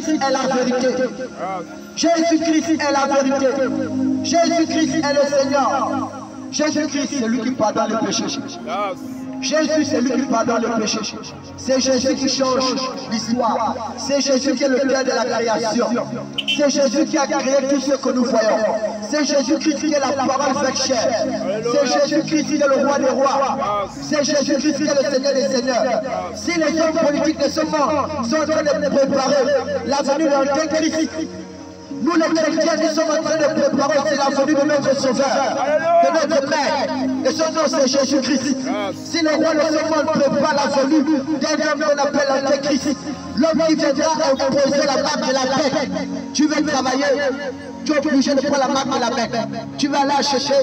Jésus-Christ est la vérité. Jésus-Christ est la vérité. Jésus-Christ est le Seigneur. Jésus-Christ, c'est lui qui pardonne le péché. Jésus, c'est lui qui pardonne le péché. C'est Jésus qui change l'histoire. C'est Jésus qui est le cœur de la création. C'est Jésus qui a créé tout ce que nous voyons. C'est Jésus-Christ qui est la parole faite chair. C'est Jésus-Christ qui est le roi des rois. C'est Jésus-Christ qui est le Seigneur des seigneurs. Si les hommes politiques de ce monde sont en train de préparer la venue d'un Christ, nous les chrétiens, nous sommes en train de préparer, c'est la venue de notre Sauveur, de notre Maître. Et son nom c'est Jésus-Christ. Si le roi de ce monde prépare la venue d'un homme qu'on appelle l'Antéchrist, l'homme qui viendra imposer la marque de la paix, tu veux travailler, tu es obligé de prendre la marque de la paix. Tu vas aller chercher,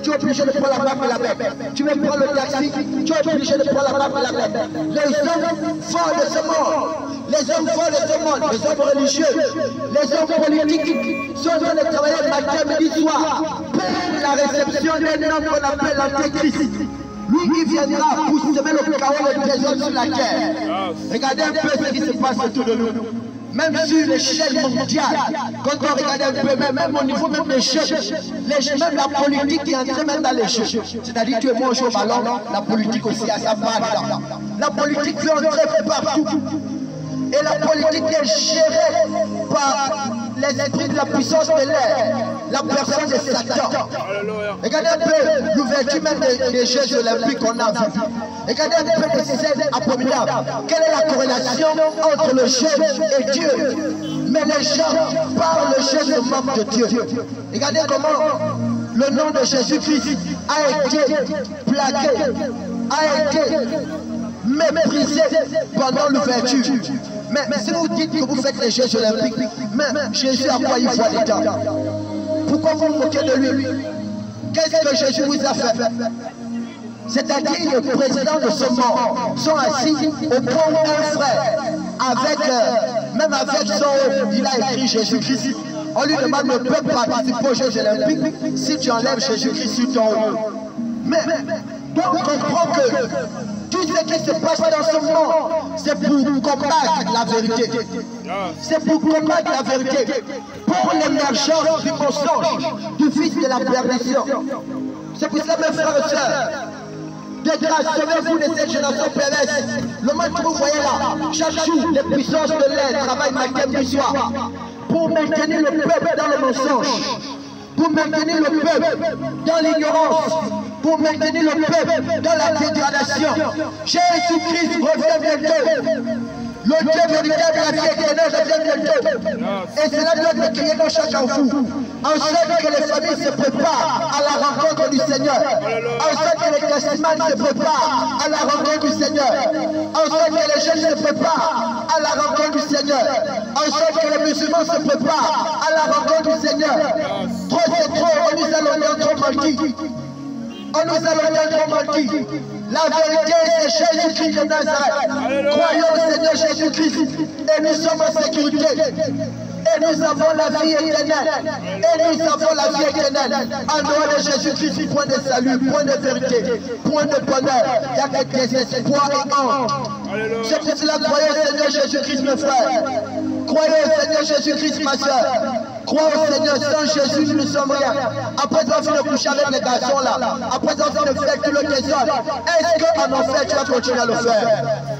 tu es obligé de prendre la marque de la paix. Tu veux prendre le taxi, tu es obligé de prendre la marque de la paix. Les hommes forts de ce monde, les hommes forts de ce monde, les hommes religieux, les hommes politiques sont en train de travailler matin, midi, soir pour la réception d'un homme qu'on appelle l'Antéchrist. Lui qui viendra pour semer le chaos et le désordre sur la terre. Regardez un peu ce qui se passe autour de nous. Même sur l'échelle mondiale, quand on regarde un peu, même au niveau même des jeux, même la politique qui est en train même dans les jeux. C'est-à-dire que moi je joue au ballon, la politique aussi à sa part. La politique fait entrer partout. Et la politique est gérée par l'esprit de la puissance de l'air, la personne de Satan. Regardez un peu l'ouverture même des Jeux olympiques qu'on a vu. Regardez un peu les scènes abominables. Quelle est la corrélation entre le jeu et Dieu? Mais les gens parlent le jeu se moquent de Dieu. Regardez comment le nom de Jésus-Christ a été plaqué, a été méprisé pendant l'ouverture. Mais si vous dites que vous faites les Jeux olympiques, mais Jésus a quoi il voit dedans? Pourquoi vous vous moquez de lui? Qu'est-ce que Jésus vous a fait? C'est-à-dire le président de ce monde sont assis au pont un frère, avec, même avec son haut, il a écrit Jésus-Christ. On lui demande ne peut participer aux Jeux olympiques si tu enlèves Jésus-Christ sur ton haut. Mais donc on comprend que tout ce qui se passe dans ce monde, c'est pour combattre la vérité. C'est pour combattre la vérité. Pour l'émergence du mensonge, du fils de la perdition. C'est pour ça, mes frères et sœurs, de grâce, sauvez-vous de cette génération perverse. Le monde que vous voyez là, chaque jour, les puissances de l'air travaillent matin et soir pour maintenir le peuple dans le mensonge, pour maintenir le peuple dans l'ignorance, pour maintenir le peuple dans la dégradation. Jésus-Christ revient bientôt. Le Dieu véritable, la vie éternelle revient bientôt. Et cela doit être crié dans chacun de vous. En sorte que les familles se préparent à la rencontre du Seigneur. En sorte que les testimonies se préparent à la rencontre du Seigneur. En sorte que les jeunes se préparent à la rencontre du Seigneur. En sorte que les musulmans se préparent à la rencontre du Seigneur. Trop c'est trop, on nous a longtemps trop menti. On nous a longtemps trop menti. La vérité, c'est Jésus-Christ de Nazareth. Croyons au Seigneur Jésus-Christ et nous sommes en sécurité. Et nous avons la vie éternelle. Et nous avons la vie éternelle. En dehors de Jésus-Christ, point de salut, point de vérité, point de bonheur. Il n'y a que désespoir et honte. C'est pour cela croyez au Seigneur Jésus-Christ, mes frères. Croyez au Seigneur Jésus-Christ, ma soeur. Crois au Seigneur, sans Jésus, nous ne sommes rien. Après avoir fait le coucher avec les garçons là, après avoir fait le faire tout le désordre, est-ce qu'en enfer tu vas continuer à le faire?